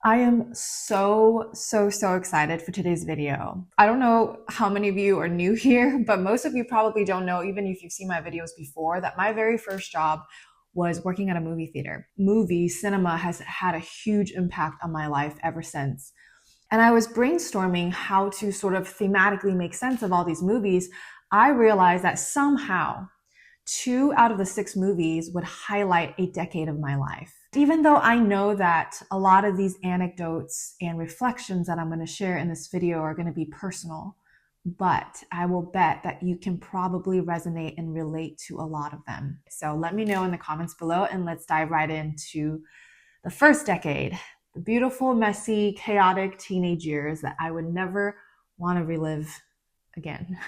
I am so excited for today's video. I don't know how many of you are new here, but most of you probably don't know, even if you've seen my videos before, that my very first job was working at a movie theater. Cinema has had a huge impact on my life ever since. And I was brainstorming how to sort of thematically make sense of all these movies. I realized that somehow 2 out of the 6 movies would highlight a decade of my life. Even though I know that a lot of these anecdotes and reflections that I'm going to share in this video are going to be personal, but I will bet that you can probably resonate and relate to a lot of them. So let me know in the comments below and let's dive right into the first decade, the beautiful, messy, chaotic teenage years that I would never want to relive again.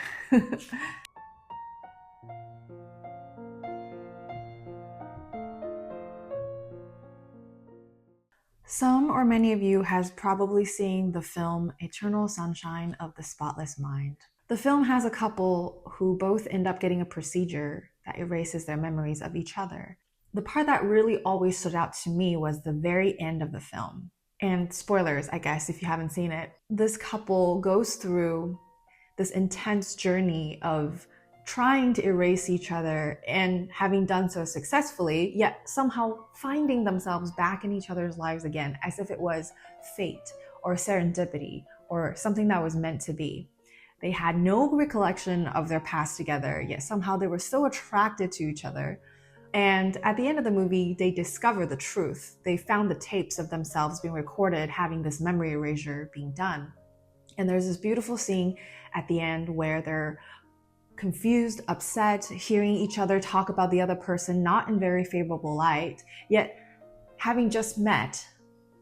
Some or many of you has probably seen the film Eternal Sunshine of the Spotless Mind. The film has a couple who both end up getting a procedure that erases their memories of each other. The part that really always stood out to me was the very end of the film. And spoilers, I guess, if you haven't seen it. This couple goes through this intense journey of trying to erase each other and having done so successfully, yet somehow finding themselves back in each other's lives again, as if it was fate or serendipity or something that was meant to be. They had no recollection of their past together, yet somehow they were so attracted to each other. And at the end of the movie, they discover the truth. They found the tapes of themselves being recorded, having this memory erasure being done. And there's this beautiful scene at the end where they're confused, upset, hearing each other talk about the other person not in very favorable light, yet having just met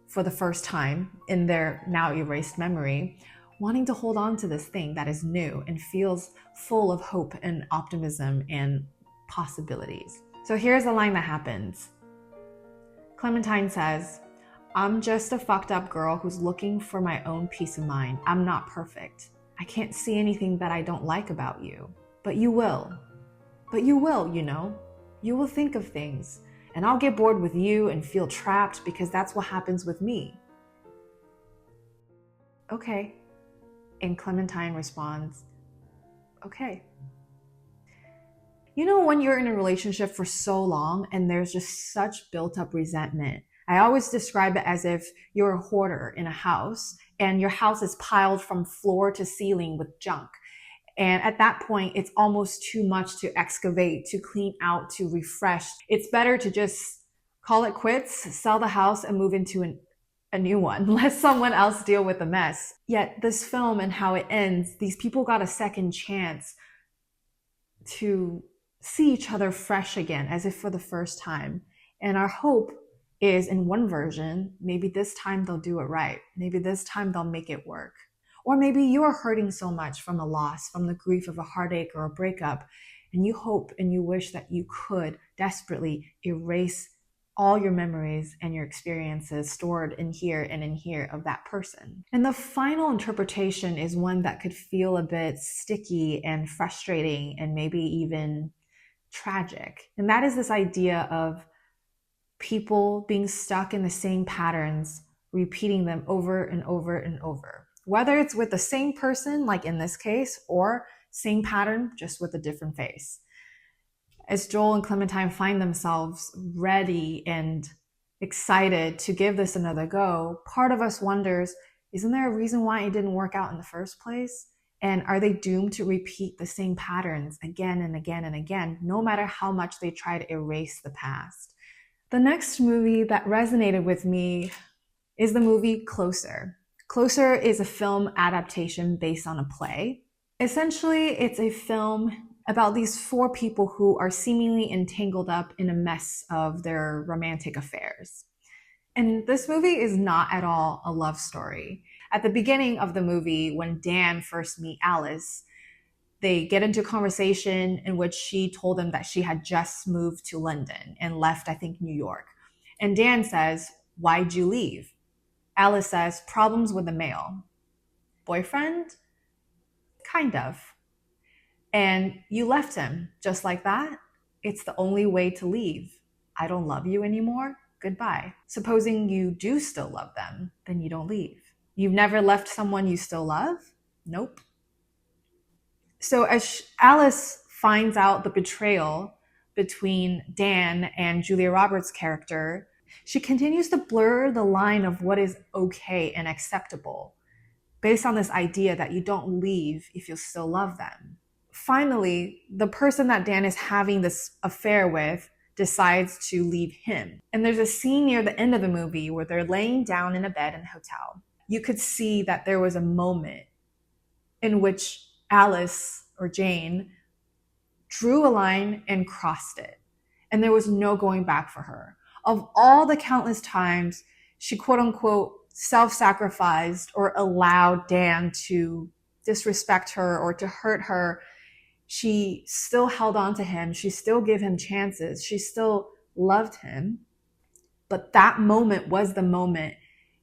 for the first time in their now erased memory, wanting to hold on to this thing that is new and feels full of hope and optimism and possibilities. So here's the line that happens. Clementine says, "I'm just a fucked up girl who's looking for my own peace of mind. I'm not perfect. I can't see anything that I don't like about you. But you will. But you will, you know. You will think of things. And I'll get bored with you and feel trapped because that's what happens with me." Okay. And Clementine responds, "Okay." You know, when you're in a relationship for so long and there's just such built up resentment, I always describe it as if you're a hoarder in a house and your house is piled from floor to ceiling with junk. And at that point, it's almost too much to excavate, to clean out, to refresh. It's better to just call it quits, sell the house, and move into a new one. Let someone else deal with the mess. Yet this film and how it ends, these people got a second chance to see each other fresh again, as if for the first time. And our hope is in one version, maybe this time they'll do it right. Maybe this time they'll make it work. Or maybe you're hurting so much from a loss, from the grief of a heartache or a breakup, and you hope and you wish that you could desperately erase all your memories and your experiences stored in here and in here of that person. And the final interpretation is one that could feel a bit sticky and frustrating and maybe even tragic. And that is this idea of people being stuck in the same patterns, repeating them over and over and over. Whether it's with the same person, like in this case, or same pattern, just with a different face. As Joel and Clementine find themselves ready and excited to give this another go, part of us wonders, isn't there a reason why it didn't work out in the first place? And are they doomed to repeat the same patterns again and again and again, no matter how much they try to erase the past? The next movie that resonated with me is the movie Closer. Closer is a film adaptation based on a play. Essentially, it's a film about these 4 people who are seemingly entangled up in a mess of their romantic affairs. And this movie is not at all a love story. At the beginning of the movie, when Dan first meets Alice, they get into a conversation in which she told him that she had just moved to London and left, I think, New York. And Dan says, "Why'd you leave?" Alice says, "Problems with the mail." "Boyfriend?" "Kind of." "And you left him just like that?" "It's the only way to leave." "I don't love you anymore?" goodbye. Supposing you do still love them, then you don't leave. You've never left someone you still love? Nope. So as Alice finds out the betrayal between Dan and Julia Roberts' character, she continues to blur the line of what is okay and acceptable based on this idea that you don't leave if you still love them. Finally, the person that Dan is having this affair with decides to leave him. And there's a scene near the end of the movie where they're laying down in a bed in a hotel. You could see that there was a moment in which Alice or Jane drew a line and crossed it. And there was no going back for her. Of all the countless times she quote unquote self-sacrificed or allowed Dan to disrespect her or to hurt her, she still held on to him. She still gave him chances. She still loved him. But that moment was the moment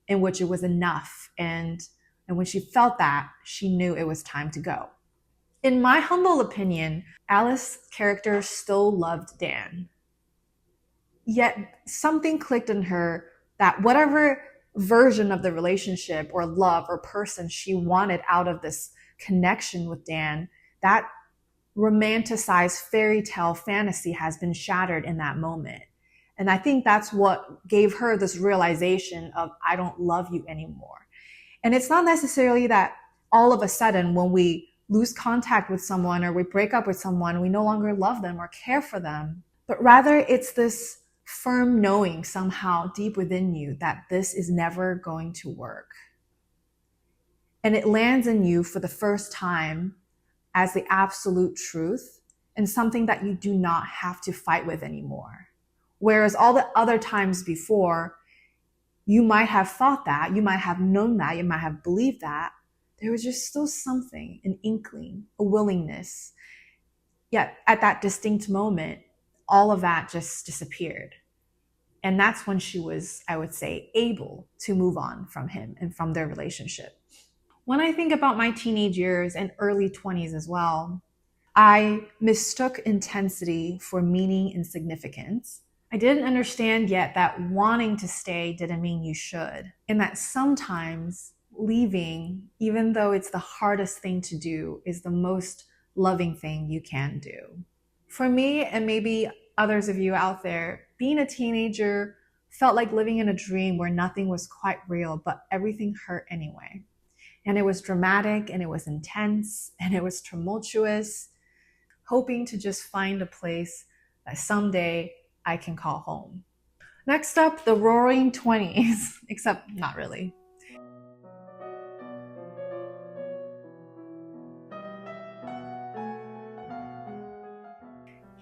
in which it was enough. And when she felt that, she knew it was time to go. In my humble opinion, Alice's character still loved Dan. Yet something clicked in her that whatever version of the relationship or love or person she wanted out of this connection with Dan, that romanticized fairy tale fantasy has been shattered in that moment. And I think that's what gave her this realization of, I don't love you anymore. And it's not necessarily that all of a sudden when we lose contact with someone or we break up with someone, we no longer love them or care for them, but rather it's this firm knowing somehow deep within you that this is never going to work. And it lands in you for the first time as the absolute truth and something that you do not have to fight with anymore. Whereas all the other times before, you might have thought that, you might have known that, you might have believed that, there was just still something, an inkling, a willingness. Yet at that distinct moment, all of that just disappeared. And that's when she was, I would say, able to move on from him and from their relationship. When I think about my teenage years and early 20s as well, I mistook intensity for meaning and significance. I didn't understand yet that wanting to stay didn't mean you should. And that sometimes leaving, even though it's the hardest thing to do, is the most loving thing you can do. For me, and maybe others of you out there, being a teenager felt like living in a dream where nothing was quite real, but everything hurt anyway. And it was dramatic, and it was intense, and it was tumultuous, hoping to just find a place that someday I can call home. Next up, the roaring 20s, except not really.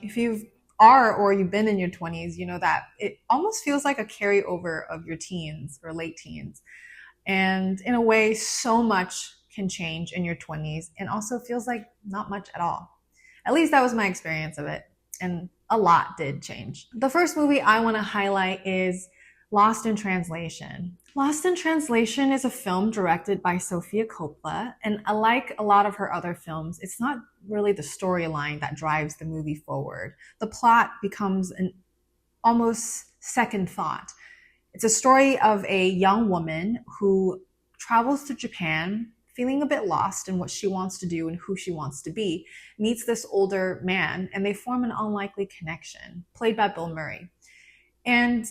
If you are or you've been in your 20s, you know that it almost feels like a carryover of your teens or late teens. And in a way, so much can change in your 20s and also feels like not much at all. At least that was my experience of it. And a lot did change. The first movie I want to highlight is Lost in Translation. Lost in Translation is a film directed by Sofia Coppola, and like a lot of her other films, it's not really the storyline that drives the movie forward. The plot becomes an almost second thought. It's a story of a young woman who travels to Japan, feeling a bit lost in what she wants to do and who she wants to be, meets this older man, and they form an unlikely connection, played by Bill Murray. And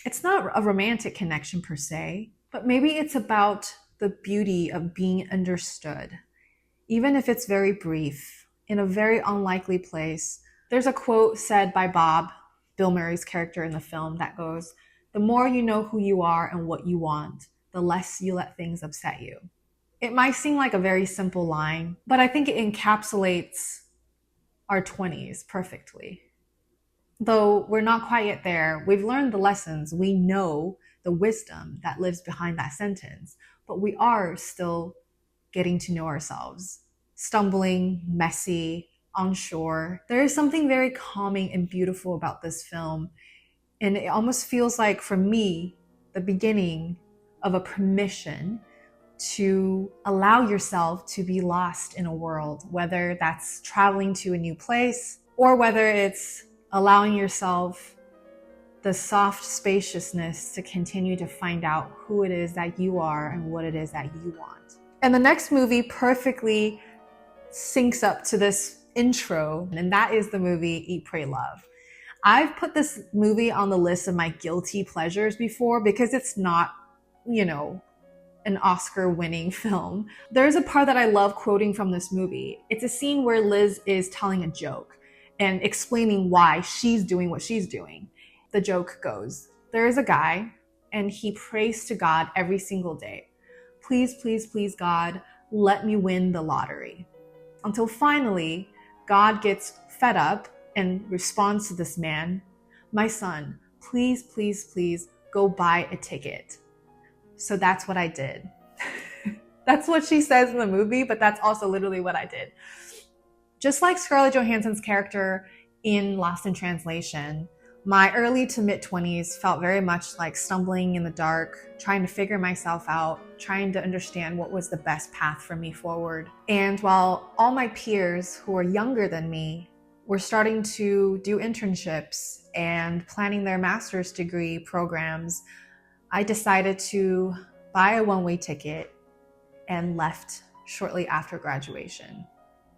it's not a romantic connection per se, but maybe it's about the beauty of being understood, even if it's very brief, in a very unlikely place. There's a quote said by Bob, Bill Murray's character in the film, that goes, "The more you know who you are and what you want, the less you let things upset you." It might seem like a very simple line, but I think it encapsulates our 20s perfectly. Though we're not quite yet there, we've learned the lessons, we know the wisdom that lives behind that sentence, but we are still getting to know ourselves. Stumbling, messy, unsure. There is something very calming and beautiful about this film, and it almost feels like, for me, the beginning of a permission to allow yourself to be lost in a world, whether that's traveling to a new place or whether it's allowing yourself the soft spaciousness to continue to find out who it is that you are and what it is that you want. And the next movie perfectly syncs up to this intro, and that is the movie Eat, Pray, Love. I've put this movie on the list of my guilty pleasures before because it's not, an Oscar-winning film. There's a part that I love quoting from this movie. It's a scene where Liz is telling a joke and explaining why she's doing what she's doing. The joke goes, there is a guy and he prays to God every single day. Please, please, please, God, let me win the lottery. Until finally, God gets fed up and responds to this man, my son, please, please, please go buy a ticket. So that's what I did. That's what she says in the movie, but that's also literally what I did. Just like Scarlett Johansson's character in Lost in Translation, my early to mid-20s felt very much like stumbling in the dark, trying to figure myself out, trying to understand what was the best path for me forward. And while all my peers who were younger than me were starting to do internships and planning their master's degree programs, I decided to buy a one-way ticket and left shortly after graduation.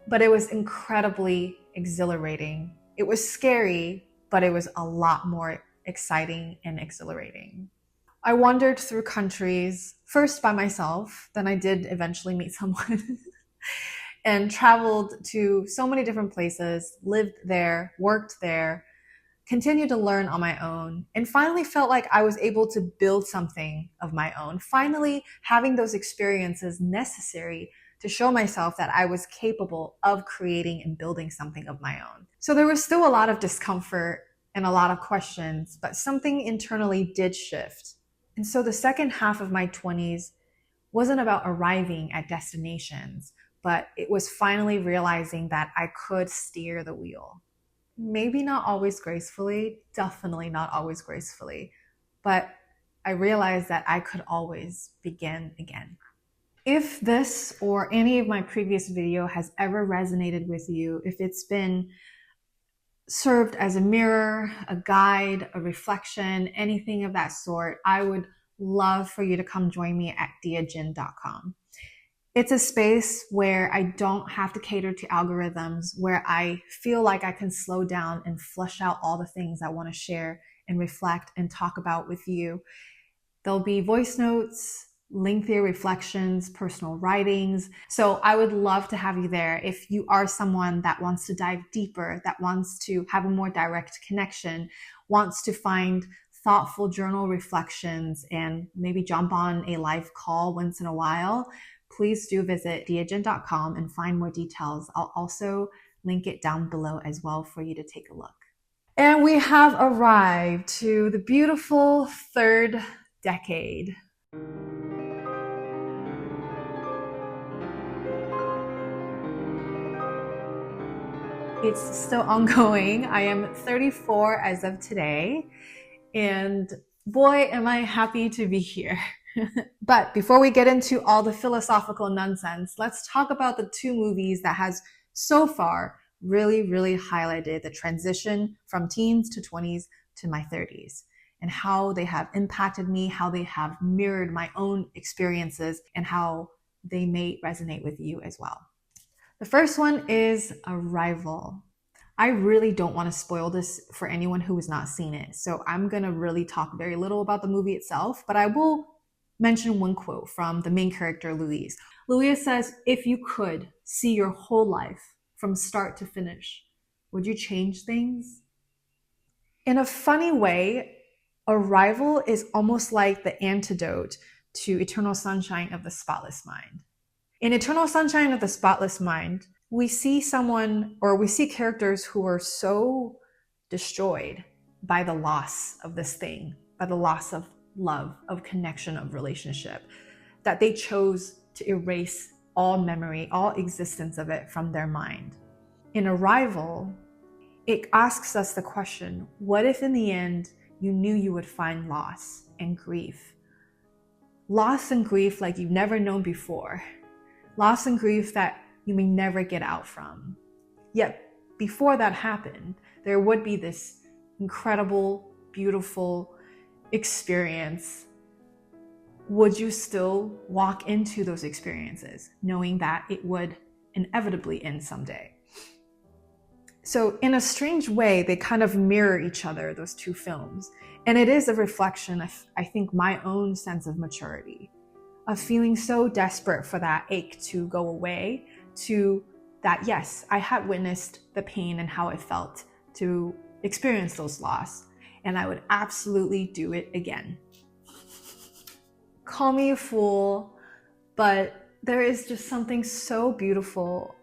But it was incredibly exhilarating. It was scary, but it was a lot more exciting and exhilarating. I wandered through countries, first by myself, then I did eventually meet someone, and traveled to so many different places, lived there, worked there, continued to learn on my own, and finally felt like I was able to build something of my own, finally having those experiences necessary to show myself that I was capable of creating and building something of my own. So there was still a lot of discomfort and a lot of questions, but something internally did shift. And so the second half of my 20s wasn't about arriving at destinations, but it was finally realizing that I could steer the wheel. Maybe not always gracefully, definitely not always gracefully, but I realized that I could always begin again. If this or any of my previous video has ever resonated with you, if it's been served as a mirror, a guide, a reflection, anything of that sort, I would love for you to come join me at diajin.com. It's a space where I don't have to cater to algorithms, where I feel like I can slow down and flush out all the things I want to share and reflect and talk about with you. There'll be voice notes, lengthier reflections, personal writings. So I would love to have you there if you are someone that wants to dive deeper, that wants to have a more direct connection, wants to find thoughtful journal reflections and maybe jump on a live call once in a while. Please do visit diajin.com and find more details. I'll also link it down below as well for you to take a look. And we have arrived to the beautiful third decade. It's still ongoing. I am 34 as of today, and boy, am I happy to be here. But before we get into all the philosophical nonsense, let's talk about the two movies that has so far really, really highlighted the transition from teens to 20s to my 30s and how they have impacted me, how they have mirrored my own experiences, and how they may resonate with you as well. The first one is Arrival. I really don't want to spoil this for anyone who has not seen it, so I'm going to really talk very little about the movie itself, but I will mention one quote from the main character, Louise. Louise says, if you could see your whole life from start to finish, would you change things? In a funny way, Arrival is almost like the antidote to Eternal Sunshine of the Spotless Mind. In Eternal Sunshine of the Spotless Mind, we see characters who are so destroyed by the loss of this thing, by the loss of love, of connection, of relationship, that they chose to erase all memory, all existence of it from their mind. In Arrival, it asks us the question, what if in the end you knew you would find loss and grief? Loss and grief like you've never known before. Loss and grief that you may never get out from. Yet before that happened, there would be this incredible beautiful experience, would you still walk into those experiences knowing that it would inevitably end someday? So in a strange way, they kind of mirror each other, those two films. And it is a reflection of, I think, my own sense of maturity, of feeling so desperate for that ache to go away, to that, yes, I had witnessed the pain and how it felt to experience those loss, and I would absolutely do it again. Call me a fool, but there is just something so beautiful,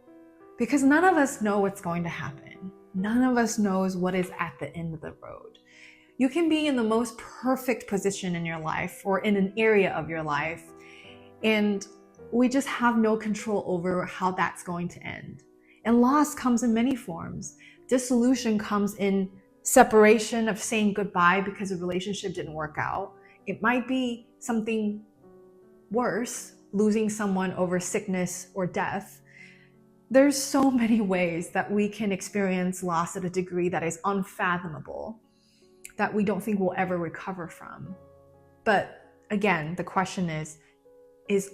because none of us know what's going to happen. None of us knows what is at the end of the road. You can be in the most perfect position in your life or in an area of your life, and we just have no control over how that's going to end. And loss comes in many forms. Dissolution comes in separation, of saying goodbye because a relationship didn't work out. It might be something worse, losing someone over sickness or death. There's so many ways that we can experience loss at a degree that is unfathomable, that we don't think we'll ever recover from. But again, the question is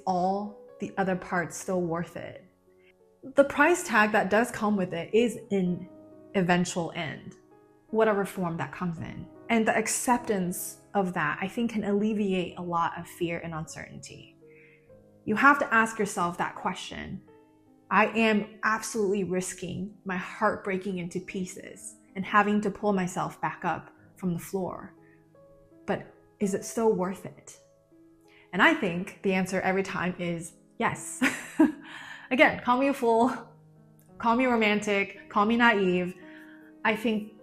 all the other parts still worth it? The price tag that does come with it is an eventual end, whatever form that comes in. And the acceptance of that, I think, can alleviate a lot of fear and uncertainty. You have to ask yourself that question. I am absolutely risking my heart breaking into pieces and having to pull myself back up from the floor. But is it still worth it? And I think the answer every time is yes. Again, call me a fool, call me romantic, call me naive. I think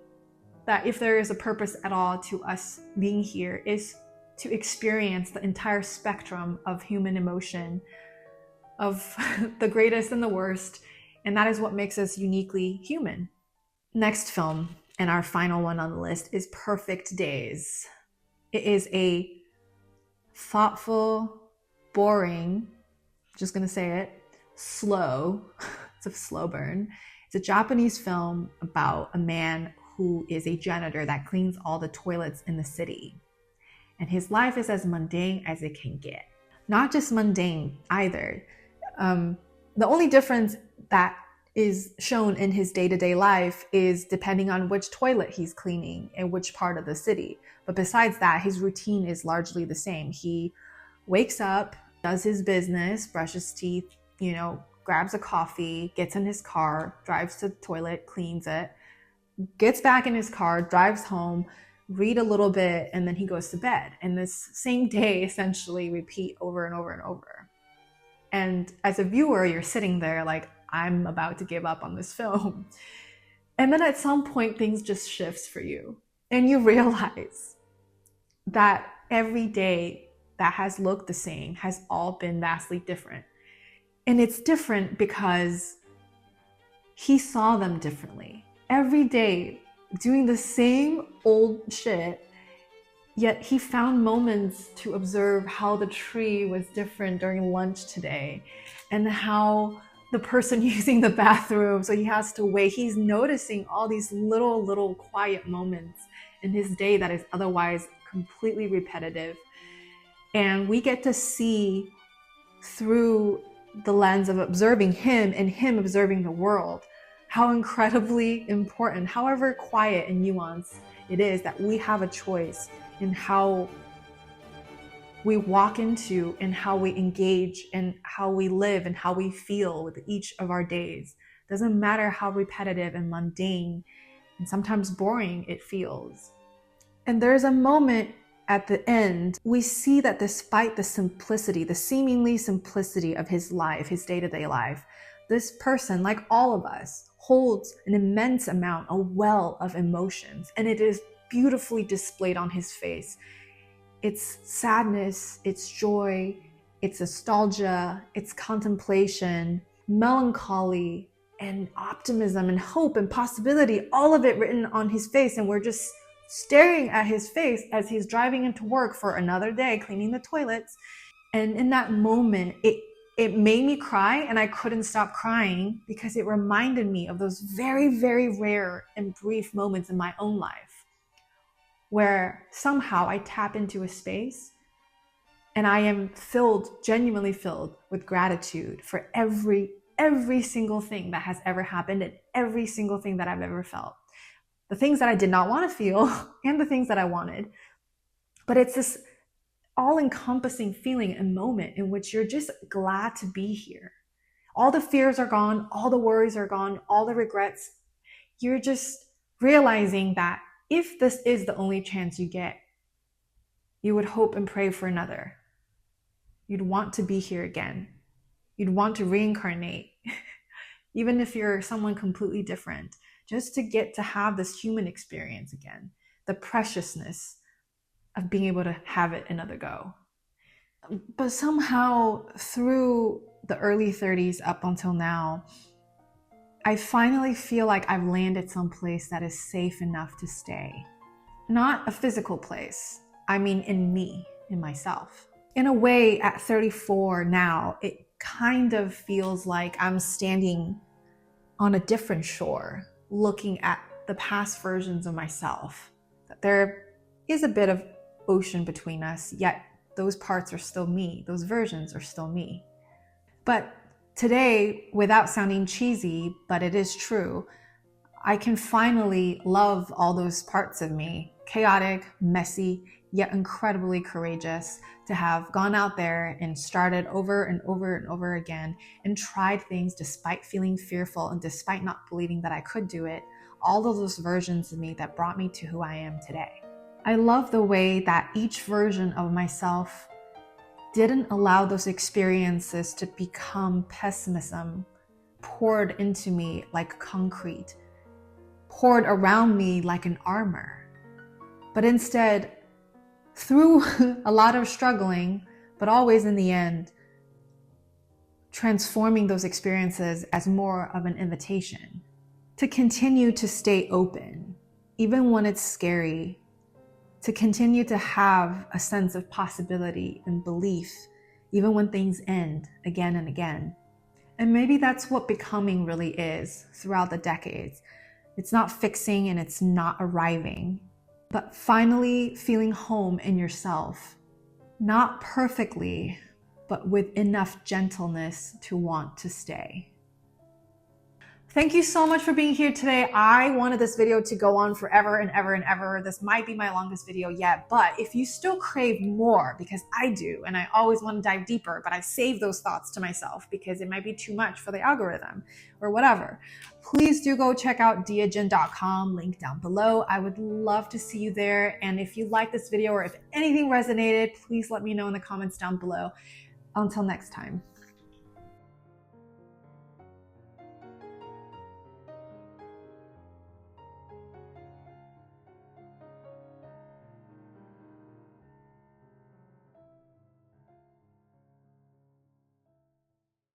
that if there is a purpose at all to us being here, is to experience the entire spectrum of human emotion, of the greatest and the worst, and that is what makes us uniquely human. Next film, and our final one on the list, is Perfect Days. It is a thoughtful, boring, just gonna say it, slow, it's a slow burn. It's a Japanese film about a man who is a janitor that cleans all the toilets in the city. And his life is as mundane as it can get. Not just mundane either. The only difference that is shown in his day-to-day life is depending on which toilet he's cleaning and which part of the city. But besides that, his routine is largely the same. He wakes up, does his business, brushes teeth, grabs a coffee, gets in his car, drives to the toilet, cleans it, gets back in his car, drives home, read a little bit, and then he goes to bed. And this same day essentially repeat over and over and over. And as a viewer, you're sitting there like, I'm about to give up on this film. And then at some point, things just shifts for you. And you realize that every day that has looked the same has all been vastly different. And it's different because he saw them differently. Every day doing the same old shit, yet he found moments to observe how the tree was different during lunch today and how the person using the bathroom, so he has to wait. He's noticing all these little quiet moments in his day that is otherwise completely repetitive. And we get to see through the lens of observing him and him observing the world, how incredibly important, however quiet and nuanced it is, that we have a choice in how we walk into and how we engage and how we live and how we feel with each of our days. Doesn't matter how repetitive and mundane and sometimes boring it feels. And there's a moment at the end, we see that despite the simplicity, the seemingly simplicity of his life, his day-to-day life, this person, like all of us, holds an immense amount, a well of emotions, and it is beautifully displayed on his face. It's sadness, it's joy, it's nostalgia, it's contemplation, melancholy, and optimism and hope and possibility, all of it written on his face. And we're just staring at his face as he's driving into work for another day, cleaning the toilets. And in that moment, it made me cry, and I couldn't stop crying because it reminded me of those very, very rare and brief moments in my own life where somehow I tap into a space and I am filled, genuinely filled with gratitude for every single thing that has ever happened and every single thing that I've ever felt. The things that I did not want to feel and the things that I wanted. But it's this all-encompassing feeling and moment in which you're just glad to be here. All the fears are gone, all the worries are gone, all the regrets. You're just realizing that if this is the only chance you get, you would hope and pray for another. You'd want to be here again. You'd want to reincarnate, even if you're someone completely different, just to get to have this human experience again, the preciousness of being able to have it another go. But somehow through the early 30s up until now, I finally feel like I've landed someplace that is safe enough to stay. Not a physical place, I mean in me, in myself. In a way, at 34 now, it kind of feels like I'm standing on a different shore, looking at the past versions of myself. That there is a bit of ocean between us, yet those parts are still me. Those versions are still me. But today, without sounding cheesy, but it is true, I can finally love all those parts of me, chaotic, messy, yet incredibly courageous, to have gone out there and started over and over and over again and tried things despite feeling fearful and despite not believing that I could do it. All of those versions of me that brought me to who I am today. I love the way that each version of myself didn't allow those experiences to become pessimism poured into me like concrete, poured around me like an armor. But instead, through a lot of struggling, but always in the end, transforming those experiences as more of an invitation to continue to stay open, even when it's scary, to continue to have a sense of possibility and belief, even when things end again and again. And maybe that's what becoming really is throughout the decades. It's not fixing and it's not arriving, but finally feeling home in yourself. Not perfectly, but with enough gentleness to want to stay. Thank you so much for being here today. I wanted this video to go on forever and ever and ever. This might be my longest video yet, but if you still crave more, because I do, and I always want to dive deeper, but I save those thoughts to myself because it might be too much for the algorithm or whatever, please do go check out diajin.com, link down below. I would love to see you there. And if you like this video or if anything resonated, please let me know in the comments down below. Until next time.